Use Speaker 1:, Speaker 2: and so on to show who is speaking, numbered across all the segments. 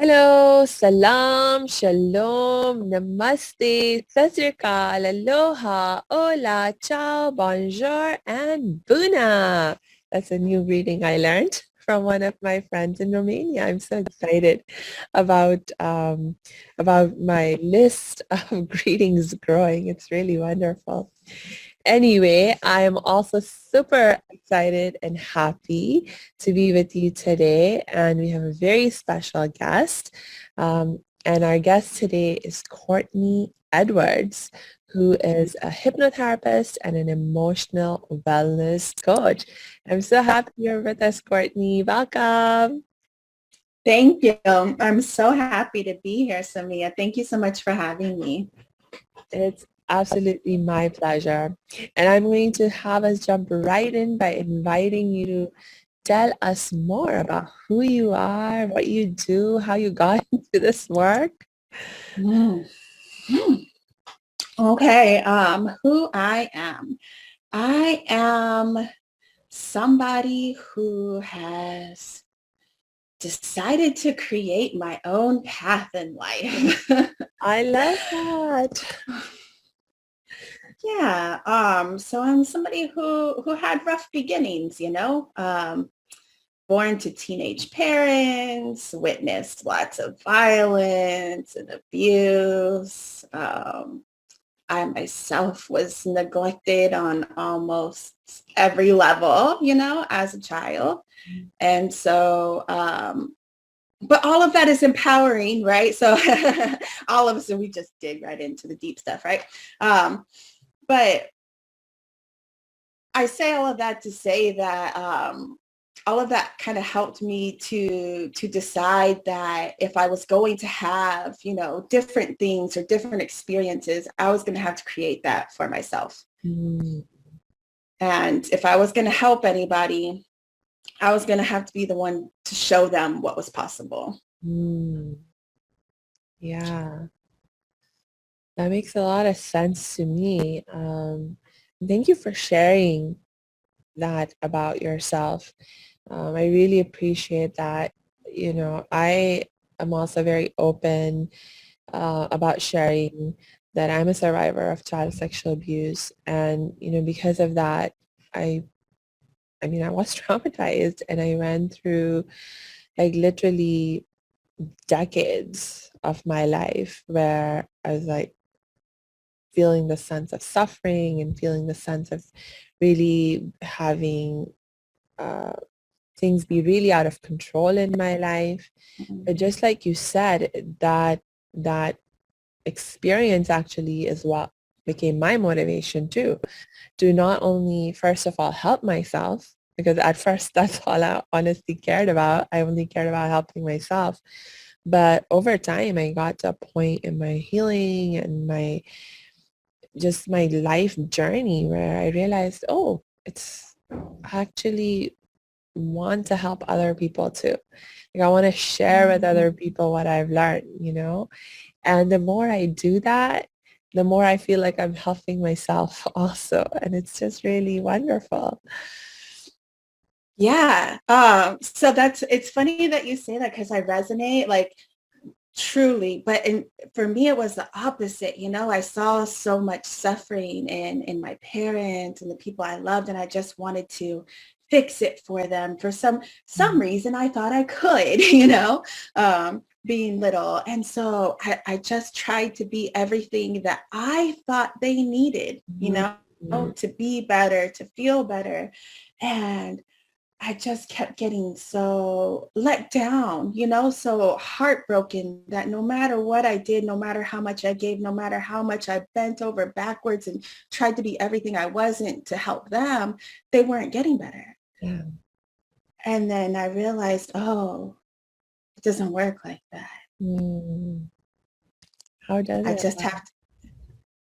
Speaker 1: Hello, salam, shalom, namaste, sat sri akal, aloha, hola, ciao, bonjour, and buna. That's a new greeting I learned from one of my friends in Romania. I'm so excited about my list of greetings growing. It's really wonderful. Anyway, I am also super excited and happy to be with you today. And we have a very special guest. And our guest today is Courtney Edwards, who is a hypnotherapist and an emotional wellness coach. I'm so happy you're with us, Courtney. Welcome.
Speaker 2: Thank you. I'm so happy to be here, Samia. Thank you so much for having me.
Speaker 1: It's absolutely my pleasure. And I'm going to have us jump right in by inviting you to tell us more about who you are, what you do, how you got into this work.
Speaker 2: Mm. Mm. Okay, who I am. I am somebody who has decided to create my own path in life.
Speaker 1: I love that.
Speaker 2: Yeah, so I'm somebody who had rough beginnings, born to teenage parents, witnessed lots of violence and abuse. I myself was neglected on almost every level, as a child. And so, but all of that is empowering, right? So all of us, and we just dig right into the deep stuff, right? But I say all of that to say that all of that kind of helped me to decide that if I was going to have, different things or different experiences, I was going to have to create that for myself.
Speaker 1: Mm,
Speaker 2: And if I was going to help anybody, I was going to have to be the one to show them what was possible.
Speaker 1: mm, yeah, that makes a lot of sense to me. Thank you for sharing that about yourself. I really appreciate that. I am also very open about sharing that I'm a survivor of child sexual abuse. And, because of that, I I was traumatized and I went through like literally decades of my life where I was like feeling the sense of suffering and feeling the sense of really having uh, things be really out of control in my life.
Speaker 2: Mhm.
Speaker 1: But just like you said, that experience actually is what became my motivation too, to not only first of all help myself, because at first that's all I honestly cared about. I only cared about helping myself. But over time, I got to a point in my healing and my life journey where I realized, oh, it's actually want to help other people too. Like I want to share with other people what I've learned. And the more I do that, the more I feel like I'm helping myself also. And it's just really wonderful.
Speaker 2: Yeah. So it's funny that you say that because I resonate like truly, but for me, it was the opposite. I saw so much suffering in my parents and the people I loved, and I just wanted to fix it for them. For some reason, I thought I could, being little. And so I just tried to be everything that I thought they needed,
Speaker 1: Mhm.
Speaker 2: to be better, to feel better. And I just kept getting so let down, so heartbroken that no matter what I did, no matter how much I gave, no matter how much I bent over backwards and tried to be everything I wasn't to help them, they weren't getting better.
Speaker 1: Yeah.
Speaker 2: And then I realized, oh, it doesn't work like that.
Speaker 1: Mm. How does
Speaker 2: I
Speaker 1: it
Speaker 2: just
Speaker 1: work?
Speaker 2: have to,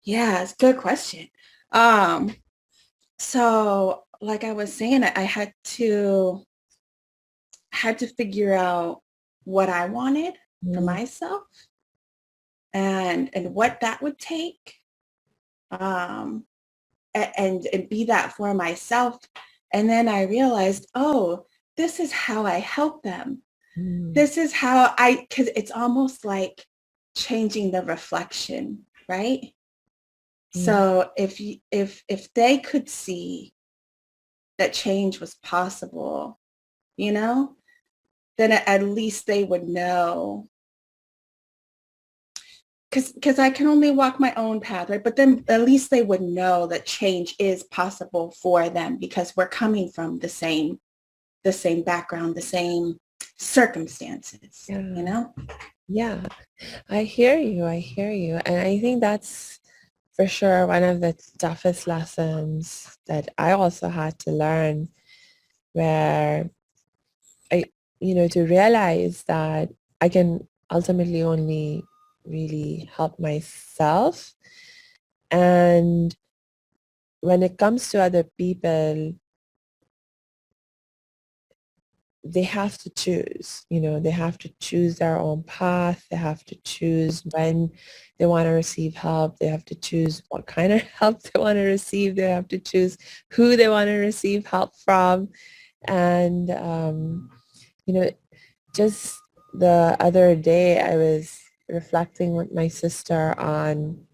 Speaker 2: yeah, it's a good question. Um, so like I was saying, I had to figure out what I wanted for
Speaker 1: Mm.
Speaker 2: myself and what that would take, um, and be that for myself. And then I realized, oh, this is how I help them. This is how because it's almost like changing the reflection, right?
Speaker 1: Yeah.
Speaker 2: So if they could see that change was possible, you know, then at least they would know. Because I can only walk my own path, right? But then at least they would know that change is possible for them because we're coming from the same background, the same circumstances, you
Speaker 1: Yeah.
Speaker 2: know?
Speaker 1: Yeah. I hear you. I hear you. And I think that's for sure one of the toughest lessons that I also had to learn, where I, to realize that I can ultimately only really help myself. And when it comes to other people, they have to choose, they have to choose their own path. They have to choose when they want to receive help. They have to choose what kind of help they want to receive. They have to choose who they want to receive help from. And, you know, just the other day, I was reflecting with my sister on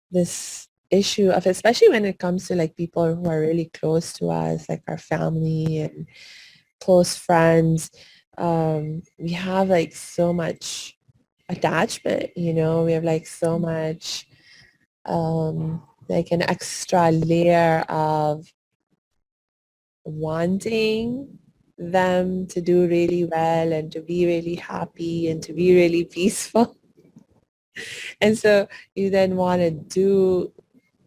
Speaker 1: this issue of, especially when it comes to like people who are really close to us, like our family and close friends. We have like so much attachment, we have like so much like an extra layer of wanting them to do really well and to be really happy and to be really peaceful. And so you then want to do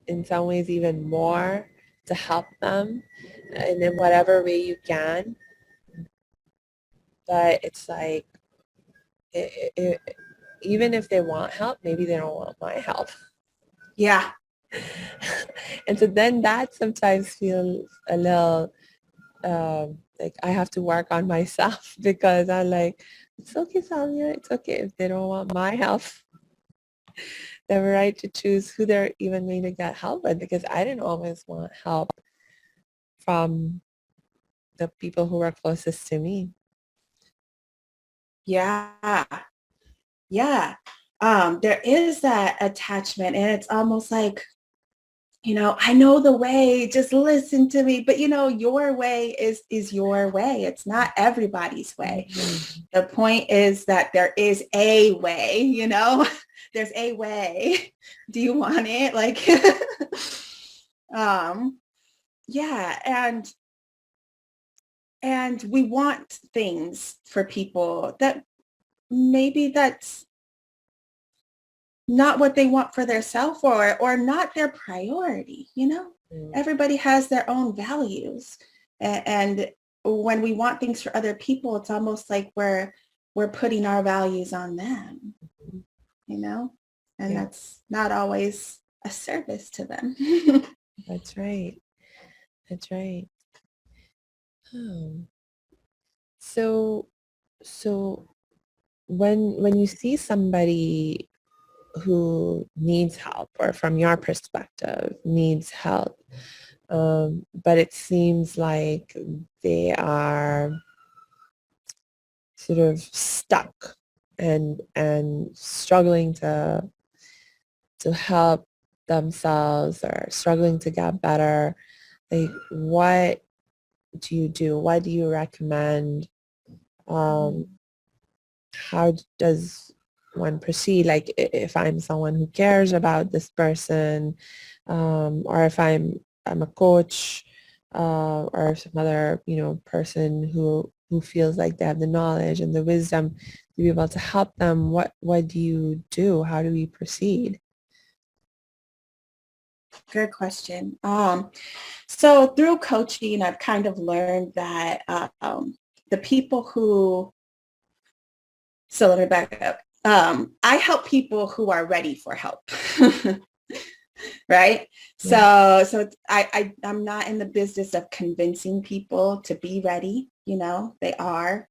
Speaker 1: in some ways even more to help them and in whatever way you can. But it's like, even if they want help, maybe they don't want my help.
Speaker 2: Yeah.
Speaker 1: And so then that sometimes feels a little like I have to work on myself because I'm like, it's okay, Samia, it's okay if they don't want my help. They have a right to choose who they're even going to get help with, because I didn't always want help from the people who were closest to me.
Speaker 2: Yeah. Yeah. There is that attachment and it's almost like, I know the way, just listen to me. But your way is your way. It's not everybody's way.
Speaker 1: Mhm.
Speaker 2: The point is that there is a way, there's a way. Do you want it? Like, um, yeah. And we want things for people that maybe that's not what they want for their self or not their priority.
Speaker 1: Mm.
Speaker 2: Everybody has their own values. And when we want things for other people, it's almost like we're putting our values on them, you know? And
Speaker 1: Yeah,
Speaker 2: that's not always a service to them.
Speaker 1: that's right. That's right. Oh. So, so when you see somebody who needs help, or from your perspective needs help, but it seems like they are sort of stuck and struggling to help themselves or struggling to get better, like what do you do? What do you recommend? Um, how does one proceed? Like if I'm someone who cares about this person, or if I'm a coach, or some other, person who feels like they have the knowledge and the wisdom to be able to help them, what do you do? How do we proceed?
Speaker 2: Good question. So through coaching, I've kind of learned that the people who So let me back up. I help people who are ready for help. Right.
Speaker 1: Yeah.
Speaker 2: So I'm not in the business of convincing people to be ready. They are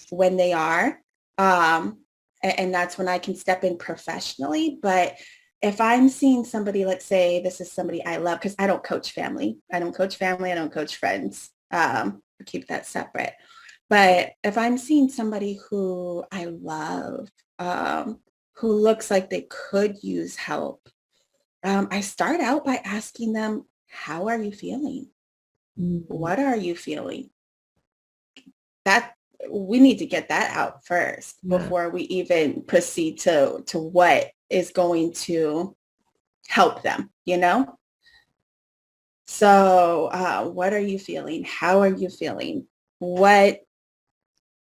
Speaker 2: when they are. And that's when I can step in professionally. But if I'm seeing somebody, let's say this is somebody I love, because I don't coach family. I don't coach friends. I keep that separate. But if I'm seeing somebody who I love, who looks like they could use help, I start out by asking them, how are you feeling?
Speaker 1: Mm,
Speaker 2: What are you feeling? That we need to get that out first
Speaker 1: yeah.
Speaker 2: before we even proceed to what is going to help them, you know? So what are you feeling? How are you feeling? What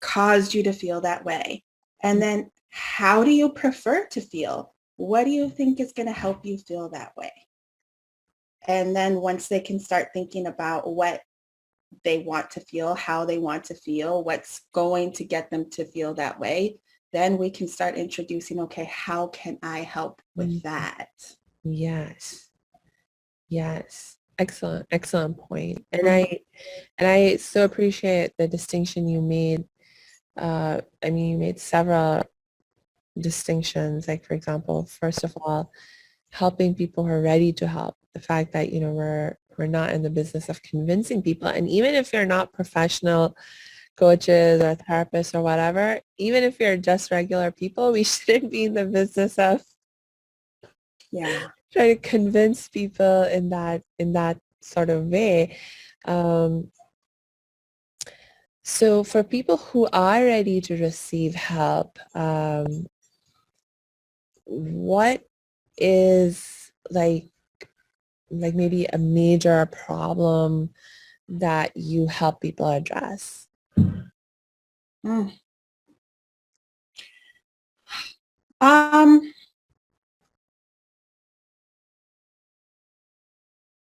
Speaker 2: caused you to feel that way? And then how do you prefer to feel? What do you think is going to help you feel that way? And then once they can start thinking about what they want to feel, how they want to feel, what's going to get them to feel that way, then we can start introducing, okay, how can I help with
Speaker 1: Mm,
Speaker 2: that?
Speaker 1: yes. Yes. Excellent. Excellent point.
Speaker 2: Mhm.
Speaker 1: And I so appreciate the distinction you made. I mean, you made several distinctions. Like, for example, first of all, helping people who are ready to help. The fact that, we're not in the business of convincing people. And even if you're not professional coaches or therapists or whatever, even if you're just regular people, we shouldn't be in the business of
Speaker 2: Yeah.
Speaker 1: trying to convince people in that sort of way. Um, so for people who are ready to receive help, what is like maybe a major problem that you help people address?
Speaker 2: Mm. Um,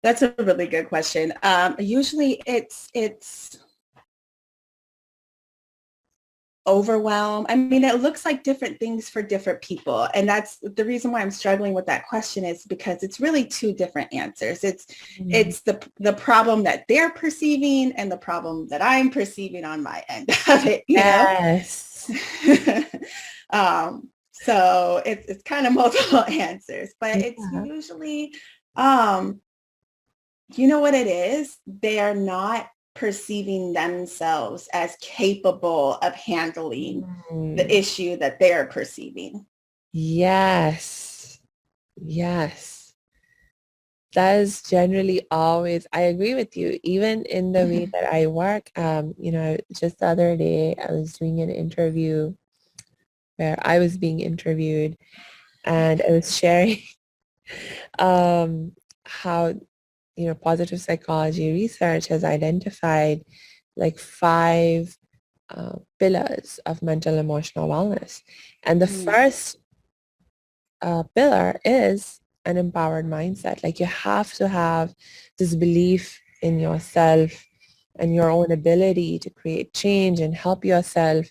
Speaker 2: that's a really good question. Usually it's overwhelm. I mean, it looks like different things for different people. And that's the reason why I'm struggling with that question, is because it's really two different answers.
Speaker 1: Mm.
Speaker 2: It's the problem that they're perceiving and the problem that I'm perceiving on my end of it, you know?
Speaker 1: Yes.
Speaker 2: So it's kind of multiple answers, but it's
Speaker 1: Yeah.
Speaker 2: usually um, you know what it is? They are not perceiving themselves as capable of handling the
Speaker 1: Mm.
Speaker 2: issue that they're perceiving.
Speaker 1: Yes. Yes. That is generally always, I agree with you, even in the way that I work. Just the other day, I was doing an interview where I was being interviewed and I was sharing how, positive psychology research has identified like five pillars of mental emotional wellness. And the
Speaker 2: Mm,
Speaker 1: first pillar is an empowered mindset. Like you have to have this belief in yourself and your own ability to create change and help yourself,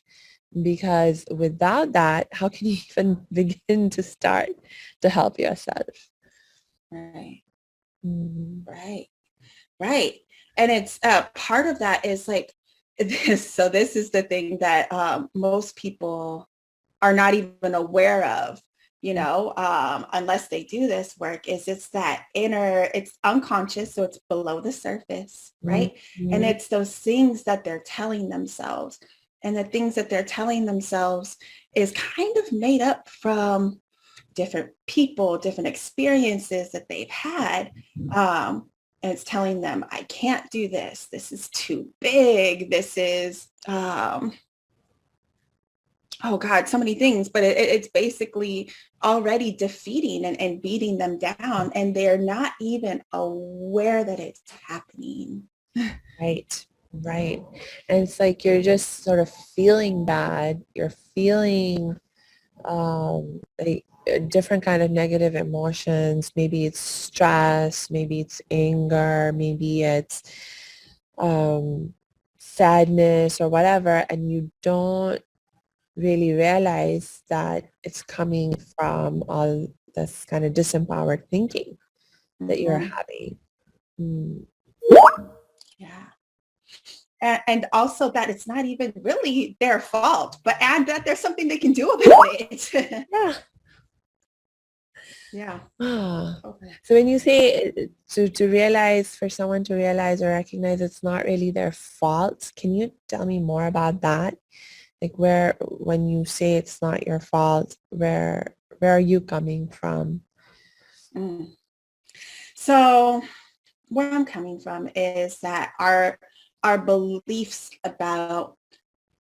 Speaker 1: because without that, how can you even begin to start to help yourself?
Speaker 2: right,
Speaker 1: Mhm.
Speaker 2: right, right. And it's part of that is like this. So this is the thing that most people are not even aware of, unless they do this work, is it's that inner, it's unconscious, so it's below the surface, right? And
Speaker 1: Mhm.
Speaker 2: it's those things that they're telling themselves. And the things that they're telling themselves is kind of made up from different people, different experiences that they've had. And it's telling them, I can't do this. This is too big. This is, oh God, so many things, but it's basically already defeating and beating them down, and they're not even aware that it's happening.
Speaker 1: Right, right. And it's like you're just sort of feeling bad. You're feeling like a different kind of negative emotions. Maybe it's stress, maybe it's anger, maybe it's um, sadness or whatever, and you don't really realize that it's coming from all this kind of disempowered thinking that you're
Speaker 2: Mhm.
Speaker 1: having. Mm.
Speaker 2: Yeah. And also that it's not even really their fault, but add that there's something they can do about it.
Speaker 1: Yeah,
Speaker 2: Yeah.
Speaker 1: Ah,
Speaker 2: Okay.
Speaker 1: so when you say to realize, for someone to realize or recognize it's not really their fault, can you tell me more about that? Like where, when you say it's not your fault, where are you coming from?
Speaker 2: Mm. So where I'm coming from is that our beliefs about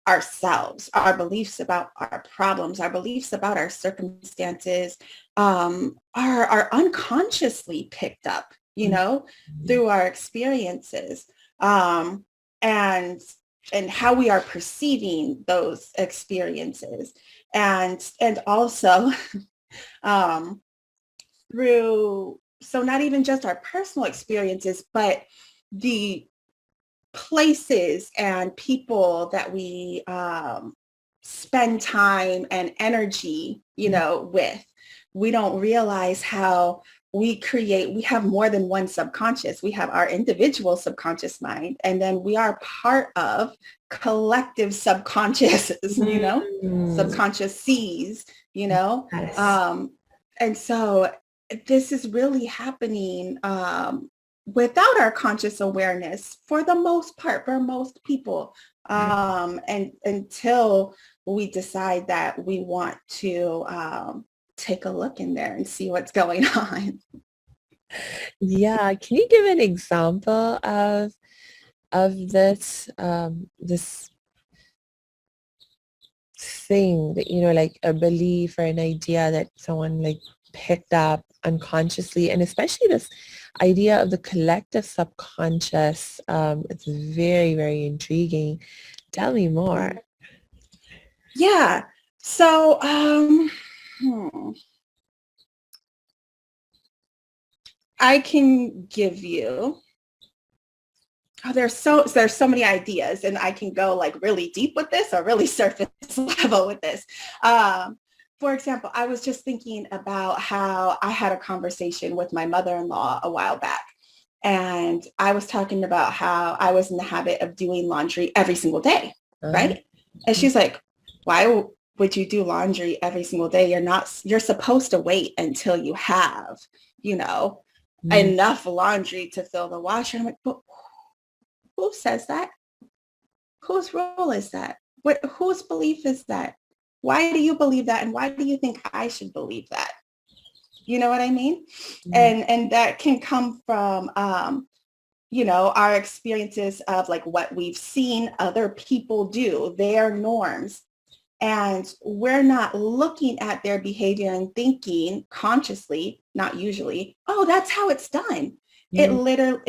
Speaker 2: ourselves, our beliefs about our problems, our beliefs about our circumstances are unconsciously picked up,
Speaker 1: Mhm.
Speaker 2: through our experiences, um, and and how we are perceiving those experiences, and also um, through, so not even just our personal experiences, but the places and people that we spend time and energy, with. We don't realize how we have more than one subconscious. We have our individual subconscious mind, and then we are part of collective subconsciouses,
Speaker 1: Mm.
Speaker 2: subconscious C's,
Speaker 1: Yes.
Speaker 2: um, and so this is really happening without our conscious awareness for the most part, for most people, and until we decide that we want to take a look in there and see what's going on.
Speaker 1: Yeah. Can you give an example of this thing that, like a belief or an idea that someone like picked up unconsciously, and especially this idea of the collective subconscious? It's very, very intriguing. Tell me more.
Speaker 2: Mm. Yeah. So I can give you, there's so many ideas, and I can go like really deep with this or really surface level with this. Um, for example, I was just thinking about how I had a conversation with my mother-in-law a while back. And I was talking about how I was in the habit of doing laundry every single day,
Speaker 1: Uh,
Speaker 2: right? And she's like, why would you do laundry every single day? You're supposed to wait until you have, you know,
Speaker 1: mm,
Speaker 2: enough laundry to fill the washer. I'm like, but who says that? Whose role is that? Whose belief is that? Why do you believe that? And why do you think I should believe that? You know what I mean?
Speaker 1: mm,
Speaker 2: And that can come from our experiences of like what we've seen other people do, their norms. And we're not looking at their behavior and thinking consciously, not usually, oh, that's how it's done. It
Speaker 1: mm,
Speaker 2: literally,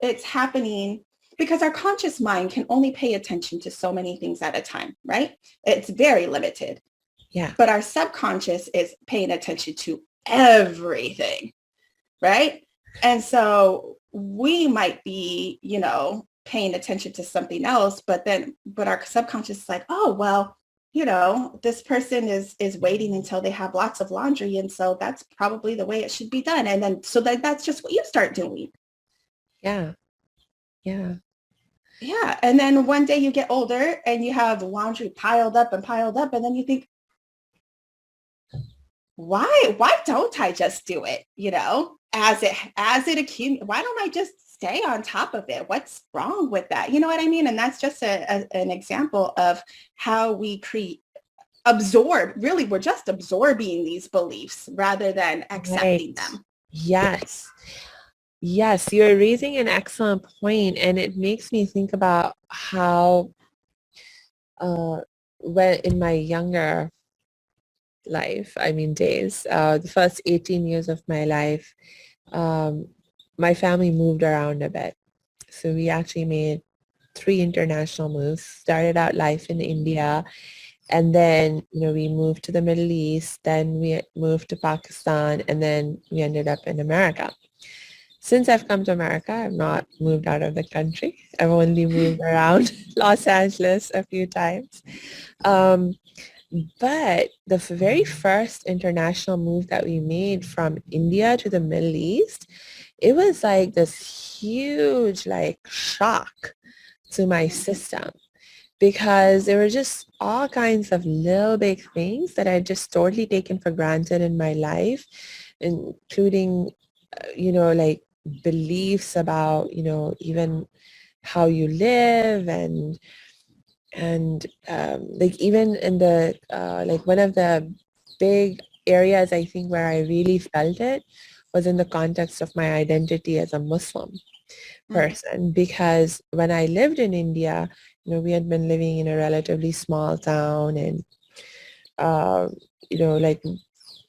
Speaker 2: it's happening because our conscious mind can only pay attention to so many things at a time, right? It's very limited.
Speaker 1: yeah.
Speaker 2: But our subconscious is paying attention to everything, right? And so we might be, paying attention to something else, but our subconscious is like, oh, well, this person is waiting until they have lots of laundry. And so that's probably the way it should be done. And then, so that's just what you start doing.
Speaker 1: Yeah. Yeah.
Speaker 2: Yeah. And then one day you get older and you have laundry piled up and piled up. And then you think, why don't I just do it? As it accumulates, why don't I just stay on top of it? What's wrong with that? You know what I mean? And that's just an example of how we absorb. Really, we're just absorbing these beliefs rather than
Speaker 1: Right.
Speaker 2: accepting them.
Speaker 1: Yes. Yes, you're raising an excellent point, and it makes me think about how uh, when in my younger life, I mean days, the first 18 years of my life, um, my family moved around a bit. So we actually made 3 international moves. Started out life in India, and then we moved to the Middle East. Then we moved to Pakistan, and then we ended up in America. Since I've come to America, I've not moved out of the country. I've only moved around Los Angeles a few times. Um, but the very first international move that we made from India to the Middle East, it was like this huge like shock to my system, because there were just all kinds of little big things that I just totally taken for granted in my life including, like beliefs about, even how you live and like even in the like one of the big areas I think where I really felt it was in the context of my identity as a Muslim
Speaker 2: Mm.
Speaker 1: person, because when I lived in India, we had been living in a relatively small town, and uh, like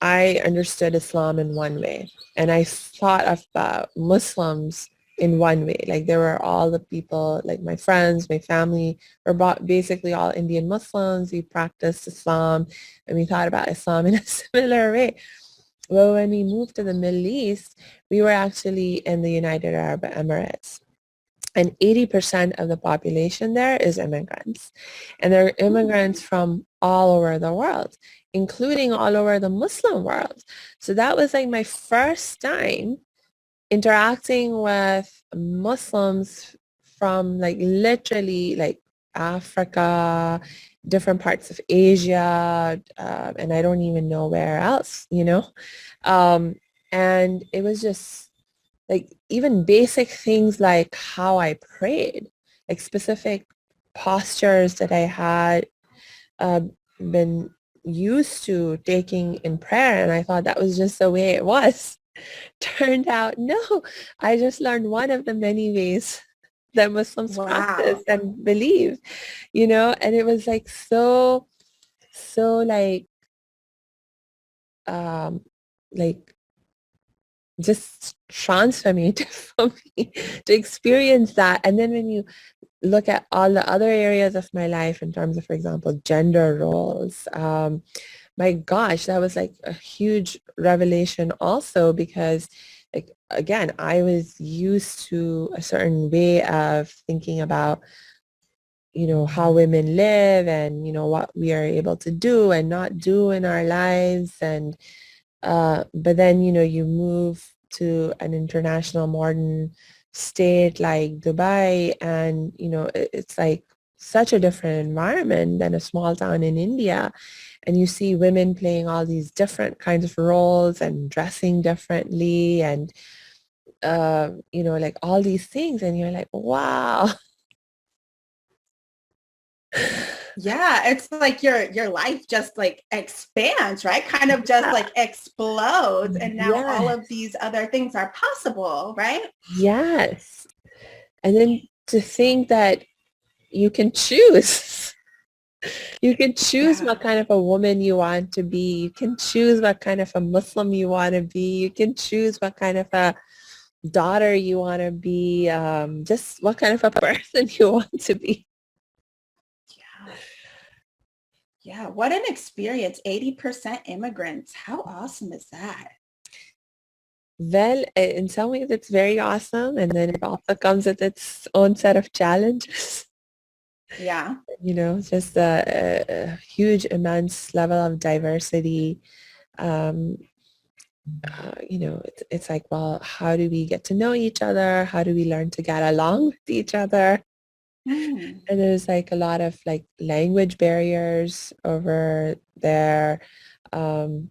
Speaker 1: I understood Islam in one way, and I thought of Muslims in one way. Like there were all the people, like my friends, my family, were basically all Indian Muslims. We practiced Islam, and we thought about Islam in a similar way. Well, when we moved to the Middle East, we were actually in the United Arab Emirates. And 80% of the population there is immigrants. And they're immigrants from all over the world, including all over the Muslim world. So that was like my first time interacting with Muslims from like literally like Africa, different parts of Asia, and I don't even know where else. Um, and it was just like even basic things like how I prayed, like specific postures that I had uh, been used to taking in prayer. And I thought that was just the way it was. Turned out, no, I just learned one of the many ways that Muslims practice
Speaker 2: Wow.
Speaker 1: and believe, and it was like so um, like just transformative for me to experience that. And then when you look at all the other areas of my life in terms of, for example, gender roles, my gosh, that was like a huge revelation also, because like again, I was used to a certain way of thinking about how women live and what we are able to do and not do in our lives. And but then you move to an international modern state like Dubai, and it's like such a different environment than a small town in India. And you see women playing all these different kinds of roles and dressing differently, and like all these things, and you're like, wow.
Speaker 2: Yeah, it's like your life just like expands, right? Kind of just like explodes. And now all
Speaker 1: Yeah.
Speaker 2: of these other things are possible, right?
Speaker 1: Yes. And then to think that you can choose. You can choose
Speaker 2: Yeah.
Speaker 1: what kind of a woman you want to be. You can choose what kind of a Muslim you want to be. You can choose what kind of a daughter you want to be. Just what kind of a person you want to be.
Speaker 2: Yeah. Yeah. What an experience. 80% immigrants. How awesome is that?
Speaker 1: Well, in some ways it's very awesome. And then it also comes with its own set of challenges.
Speaker 2: Yeah.
Speaker 1: Just a huge, immense level of diversity. Um, it's like, well, how do we get to know each other? How do we learn to get along with each other?
Speaker 2: Hmm.
Speaker 1: And there's like a lot of like language barriers over there. Um,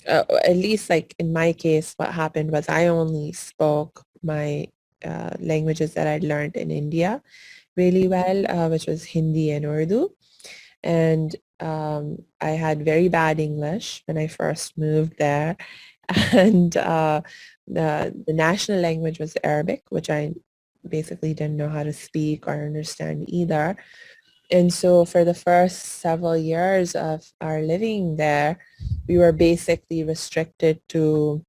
Speaker 1: at least like in my case, what happened was I only spoke my languages that I'd learned in India really well, which was Hindi and Urdu. And I had very bad English when I first moved there. And the national language was Arabic, which I basically didn't know how to speak or understand either. And so for the first several years of our living there, we were basically restricted to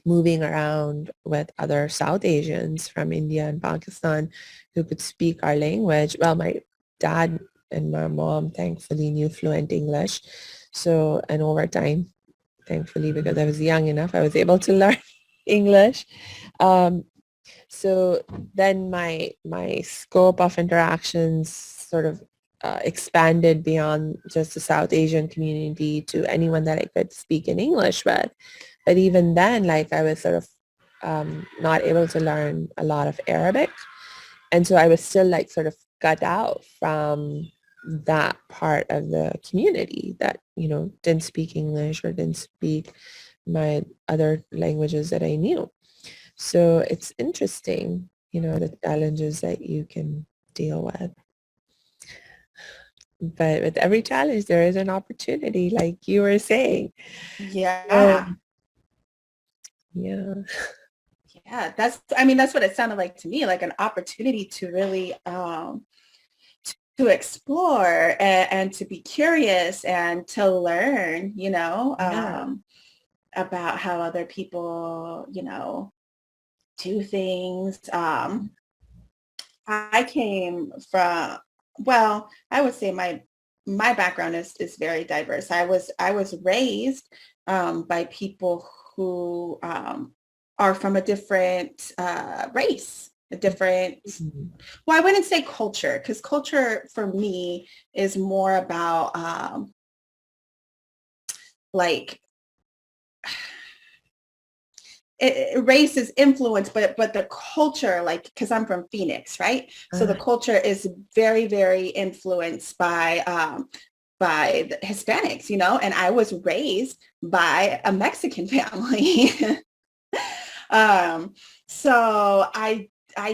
Speaker 1: moving around with other South Asians from India and Pakistan who could speak our language. Well, my dad and my mom thankfully knew fluent English. So, and over time, thankfully, because I was young enough, I was able to learn English. Um, so then my scope of interactions sort of expanded beyond just the South Asian community to anyone that I could speak in English with. But even then, like I was sort of not able to learn a lot of Arabic. And so I was still like sort of cut out from that part of the community that, didn't speak English or didn't speak my other languages that I knew. So it's interesting, the challenges that you can deal with. But with every challenge, there is an opportunity, like you were saying. So,
Speaker 2: Yeah.
Speaker 1: yeah.
Speaker 2: Yeah. That's what it sounded like to me, like an opportunity to really, to explore and to be curious and to learn,
Speaker 1: Yeah.
Speaker 2: about how other people, do things. I came from, well, I would say my background is very diverse. I was raised by people who are from a different race, a different,
Speaker 1: Mhm.
Speaker 2: well, I wouldn't say culture, because culture for me is more about like race is influence, but the culture, like, because I'm from Phoenix, right? So the
Speaker 1: Ah,
Speaker 2: culture is very, very influenced by the Hispanics, and I was raised by a Mexican family. um, so I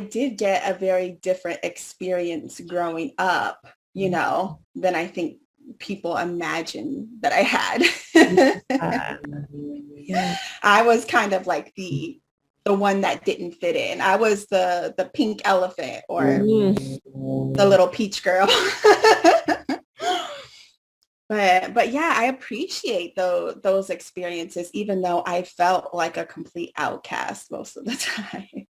Speaker 2: did get a very different experience growing up, than I think people imagine that I had.
Speaker 1: yeah. Yeah.
Speaker 2: I was kind of like the one that didn't fit in. I was the pink elephant or
Speaker 1: Mhm.
Speaker 2: the little peach girl. But yeah, I appreciate those experiences, even though I felt like a complete outcast most of the time.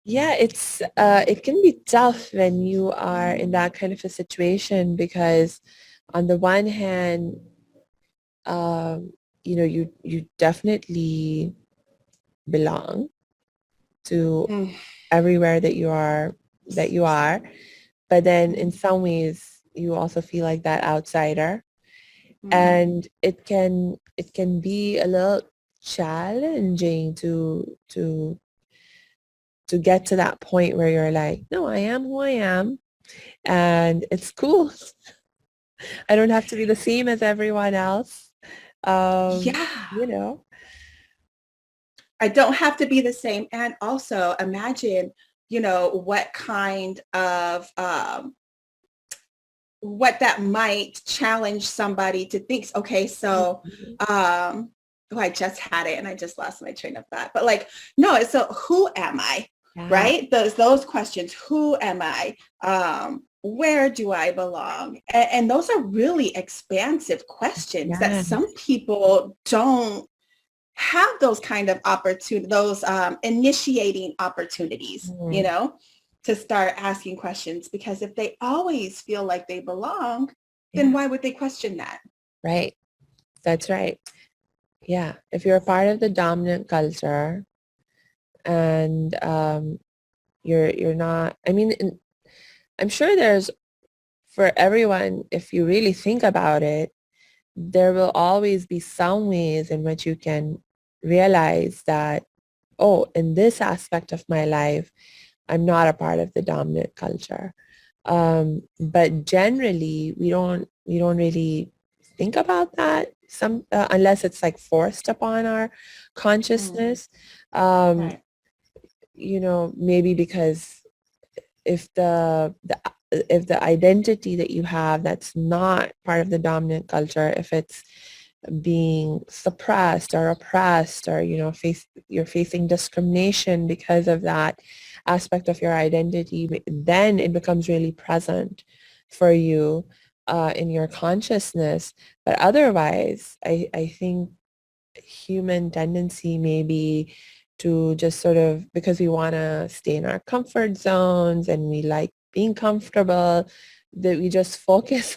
Speaker 1: Yeah, it can be tough when you are in that kind of a situation because on the one hand, um, you definitely belong to
Speaker 2: Mm,
Speaker 1: everywhere that you are, but then in some ways you also feel like that outsider,
Speaker 2: mm,
Speaker 1: and it can be a little challenging to get to that point where you're like, no, I am who I am, and it's cool. I don't have to be the same as everyone else. Um,
Speaker 2: yeah,
Speaker 1: you know,
Speaker 2: I don't have to be the same. And also imagine, what kind of what that might challenge somebody to think, okay, so oh, I just had it and I just lost my train of thought. But like, no, so who am I?
Speaker 1: yeah,
Speaker 2: Right? Those questions, who am I? Where do I belong? And those are really expansive questions that
Speaker 1: yeah,
Speaker 2: some people don't have those kind of opportunities, those initiating opportunities,
Speaker 1: mm,
Speaker 2: to start asking questions. Because if they always feel like they belong, then
Speaker 1: yeah,
Speaker 2: why would they question that?
Speaker 1: right. That's right. Yeah, if you're a part of the dominant culture and you're not, I mean, I'm sure there's for everyone, if you really think about it, there will always be some ways in which you can realize that, oh, in this aspect of my life, I'm not a part of the dominant culture. But generally, we don't really think about that unless it's like forced upon our
Speaker 2: Mm,
Speaker 1: consciousness. Um,
Speaker 2: right.
Speaker 1: Maybe because if the identity that you have that's not part of the dominant culture, if it's being suppressed or oppressed, or you're facing discrimination because of that aspect of your identity, then it becomes really present for you in your consciousness. But otherwise, I think human tendency may be to just sort of, because we want to stay in our comfort zones and we like being comfortable, that we just focus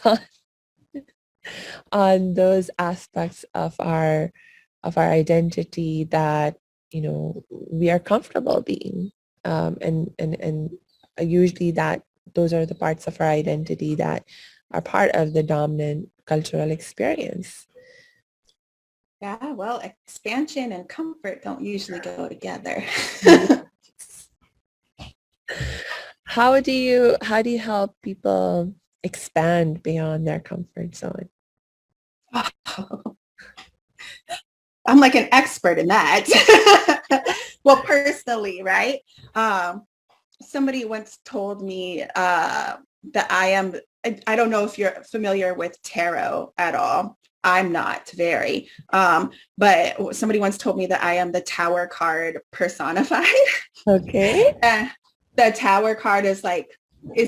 Speaker 1: on those aspects of our identity that we are comfortable being, and usually that those are the parts of our identity that are part of the dominant cultural experience.
Speaker 2: Yeah, well, expansion and comfort don't usually go together.
Speaker 1: Yes. How do you help people expand beyond their comfort zone?
Speaker 2: I'm like an expert in that. Well, personally, right? Somebody once told me that I don't know if you're familiar with tarot at all. I'm not very. But somebody once told me that I am the tower card personified.
Speaker 1: Okay.
Speaker 2: And the tower card is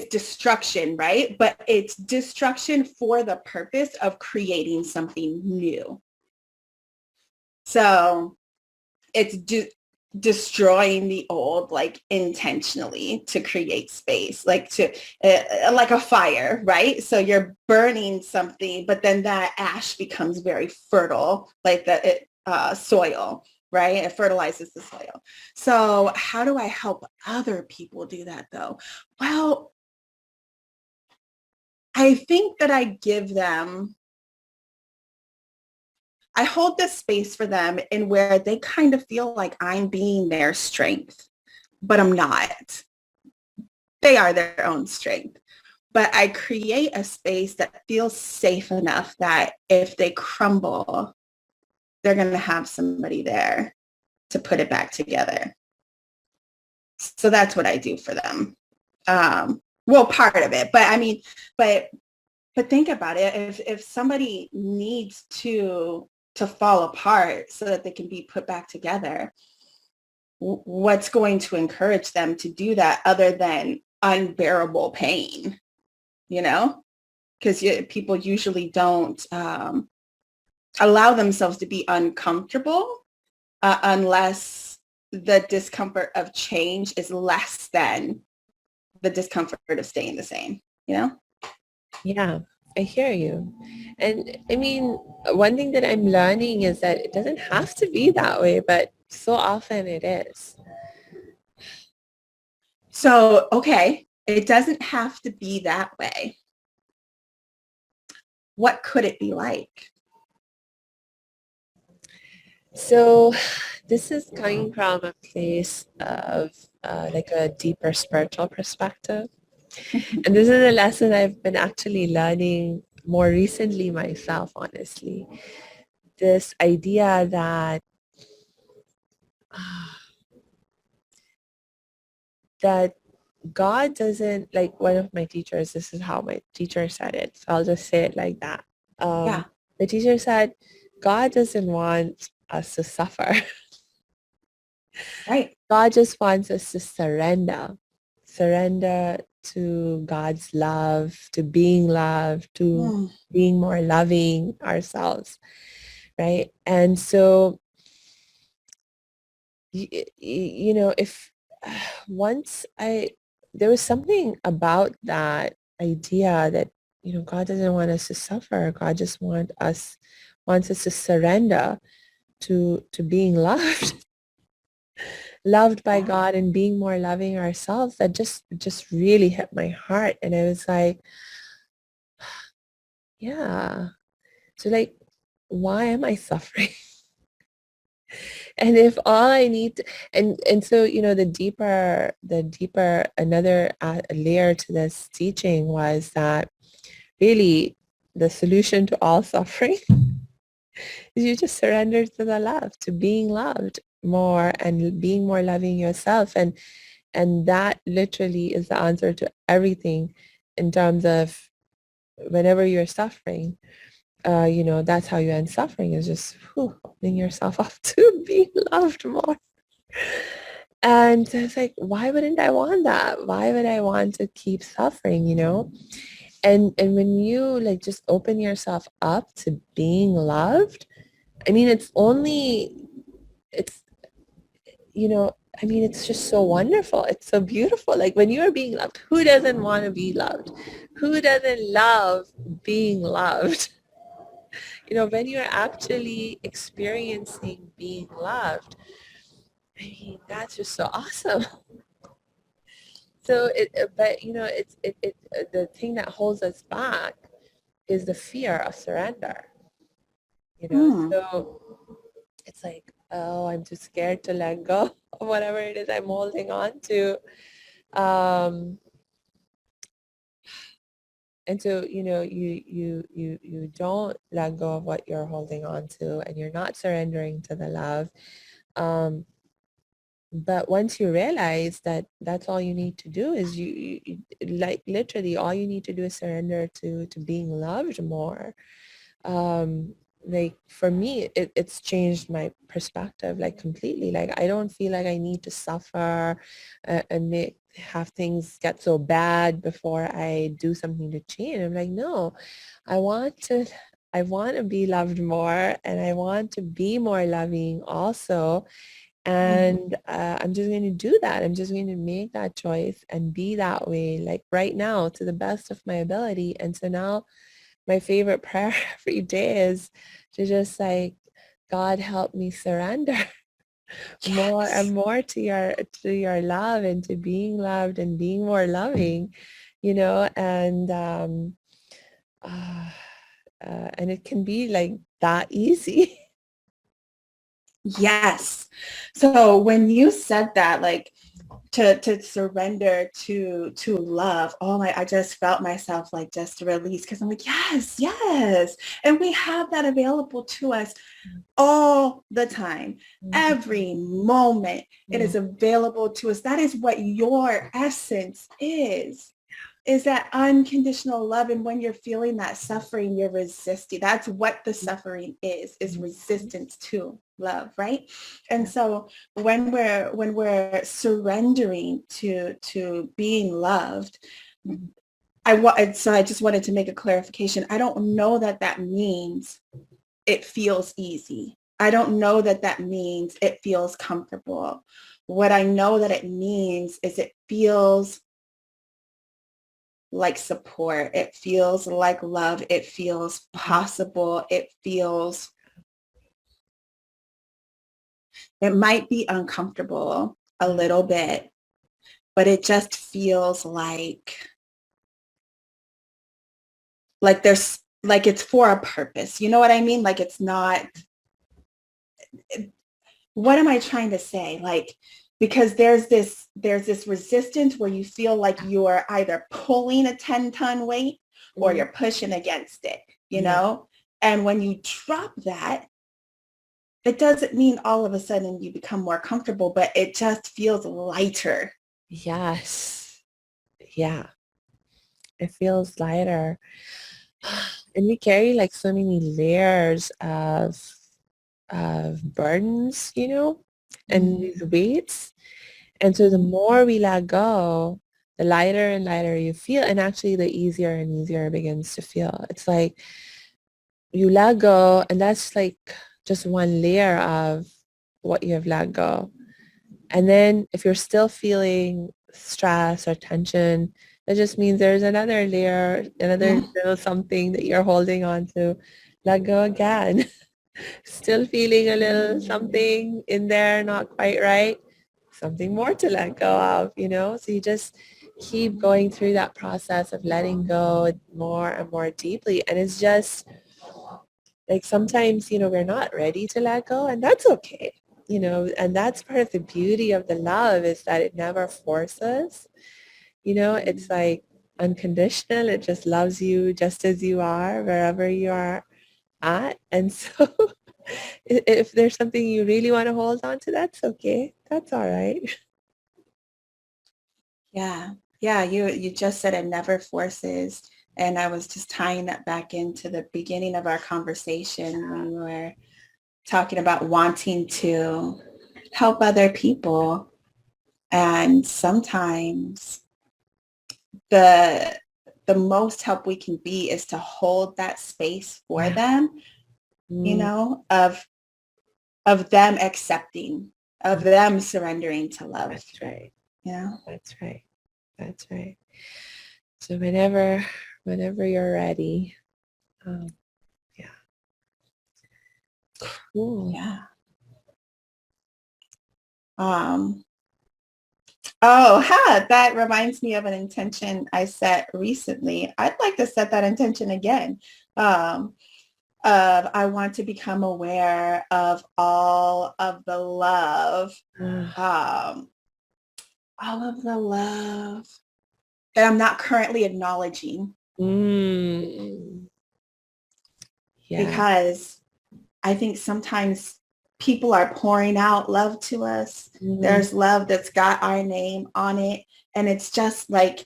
Speaker 2: destruction, right? But it's destruction for the purpose of creating something new. So it's destroying the old, like intentionally, to create space, like to like a fire, right? So you're burning something, but then that ash becomes very fertile, like the soil, right? It fertilizes the soil. So how do I help other people do that though? Well, I think that I hold this space for them in where they kind of feel like I'm being their strength, but I'm not. They are their own strength. But I create a space that feels safe enough that if they crumble, they're going to have somebody there to put it back together. So that's what I do for them. Well, part of it, but I mean, but think about it. If somebody needs to fall apart so that they can be put back together, what's going to encourage them to do that other than unbearable pain, you know? Because people usually don't allow themselves to be uncomfortable unless the discomfort of change is less than the discomfort of staying the same, you know?
Speaker 1: Yeah, I hear you. And I mean, one thing that I'm learning is that it doesn't have to be that way, but so often it is.
Speaker 2: So, okay, it doesn't have to be that way. What could it be like?
Speaker 1: So this is coming from a place of like a deeper spiritual perspective. And this is a lesson I've been actually learning more recently myself, honestly. This idea that that God doesn't, like one of my teachers, this is how my teacher said it. So I'll just say it like that.
Speaker 2: Yeah,
Speaker 1: The teacher said, God doesn't want us to suffer.
Speaker 2: right.
Speaker 1: God just wants us to surrender to God's love, to being loved, to
Speaker 2: Mm.
Speaker 1: being more loving ourselves, right? And so, you know, if once there was something about that idea that, you know, God doesn't want us to suffer. God just wants us to surrender to being loved. Loved by
Speaker 2: Yeah.
Speaker 1: God and being more loving ourselves, that just really hit my heart. And I was like, yeah. So like, why am I suffering? And if all I need to, and so, you know, the deeper another layer to this teaching was that really the solution to all suffering is you just surrender to the love, to being loved more and being more loving yourself. And that literally is the answer to everything in terms of whenever you're suffering, you know, that's how you end suffering, is just opening yourself up to being loved more. And so it's like, why wouldn't I want that? Why would I want to keep suffering, you know? And when you like just open yourself up to being loved, I mean, it's you know, I mean, it's just so wonderful. It's so beautiful. Like when you are being loved, who doesn't want to be loved? Who doesn't love being loved? You know, when you're actually experiencing being loved, I mean, that's just so awesome. So but you know, the thing that holds us back is the fear of surrender. You know,
Speaker 2: Mm.
Speaker 1: so it's like, oh, I'm too scared to let go of whatever it is I'm holding on to. Um, And so, you don't let go of what you're holding on to, and you're not surrendering to the love. But once you realize that that's all you need to do is like literally all you need to do is surrender to being loved more. Like for me, it's changed my perspective like completely. Like I don't feel like I need to suffer and have things get so bad before I do something to change. I'm like, no, I want to I want to be loved more, and I want to be more loving also. And I'm just going to do that. I'm just going to make that choice and be that way, like right now, to the best of my ability. And so now my favorite prayer every day is to just like, God, help me surrender more and
Speaker 2: Yes.
Speaker 1: more to your love, and to being loved and being more loving, and uh, and it can be like that easy.
Speaker 2: Yes. So when you said that, like to surrender to love, oh my, I just felt myself like just release, because I'm like, yes, yes. And we have that available to us all the time. Every moment it is available to us. That is what your essence is that unconditional love. And when you're feeling that suffering, you're resisting. That's what the suffering is resistance to love, right? And so when we're surrendering to being loved, so I just wanted to make a clarification. I don't know that that means it feels easy. I don't know that that means it feels comfortable. What I know that it means is it feels like support. It feels like love. It feels possible. It might be uncomfortable a little bit, but it just feels like there's, like it's for a purpose. You know what I mean? Like it's not, what am I trying to say? Like, because there's this resistance where you feel like you're either pulling a 10-ton weight or you're pushing against it,
Speaker 1: Yeah.
Speaker 2: And when you drop that, it doesn't mean all of a sudden you become more comfortable, but it just feels lighter.
Speaker 1: Yes. Yeah. It feels lighter. And we carry like so many layers of burdens, and these weights. And so the more we let go, the lighter and lighter you feel, and actually the easier and easier it begins to feel. It's like you let go, and that's like just one layer of what you have let go. And then if you're still feeling stress or tension, that just means there's another layer, another
Speaker 2: Mm.
Speaker 1: little something that you're holding on to. Let go again. Still feeling a little something in there, not quite right. Something more to let go of. So you just keep going through that process of letting go more and more deeply. And it's just like sometimes, we're not ready to let go, and that's okay. And that's part of the beauty of the love, is that it never forces. It's like unconditional. It just loves you just as you are, wherever you are at. And so if there's something you really want to hold on to, that's okay. That's all right.
Speaker 2: Yeah. Yeah. You just said it never forces. And I was just tying that back into the beginning of our conversation when we were talking about wanting to help other people. And sometimes the the most help we can be is to hold that space for
Speaker 1: Yeah.
Speaker 2: them,
Speaker 1: Mm,
Speaker 2: of them accepting, of them surrendering to love,
Speaker 1: that's right.
Speaker 2: you know?
Speaker 1: That's right. That's right. So whenever you're ready. Um, yeah. Cool.
Speaker 2: Yeah. Um, oh, that reminds me of an intention I set recently. I'd like to set that intention again. Um, I want to become aware of um, all of the love that I'm not currently acknowledging.
Speaker 1: Mm. Yeah.
Speaker 2: because I think sometimes people are pouring out love to us.
Speaker 1: Mm.
Speaker 2: There's love that's got our name on it. And it's just like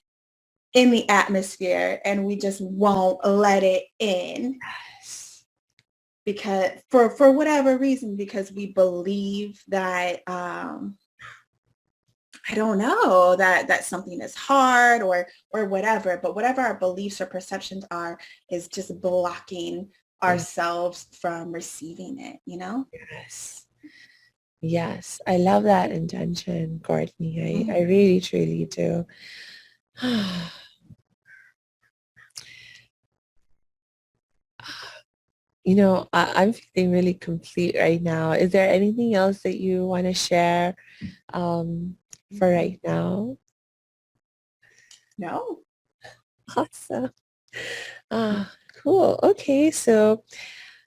Speaker 2: in the atmosphere and we just won't let it in
Speaker 1: Yes.
Speaker 2: because for whatever reason, because we believe that I don't know that something is hard or whatever, but whatever our beliefs or perceptions are is just blocking
Speaker 1: Yeah.
Speaker 2: ourselves from receiving it, you know?
Speaker 1: Yes. Yes. I love that intention, Courtney. I
Speaker 2: Mm.
Speaker 1: really, truly do. You know, I'm feeling really complete right now. Is there anything else that you want to share for right now?
Speaker 2: No.
Speaker 1: Awesome. Ah, cool. Okay, so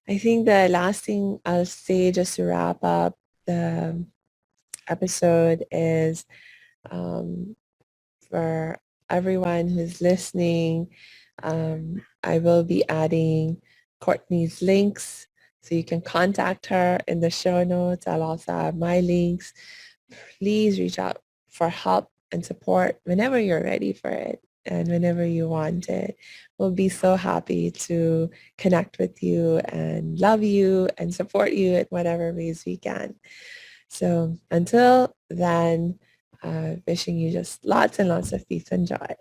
Speaker 1: I think the last thing I'll say just to wrap up the episode is um, for everyone who's listening, I will be adding Courtney's links so you can contact her in the show notes. I'll also have my links. Please reach out for help and support whenever you're ready for it and whenever you want it. We'll be so happy to connect with you and love you and support you in whatever ways we can. So until then, wishing you just lots and lots of peace and joy.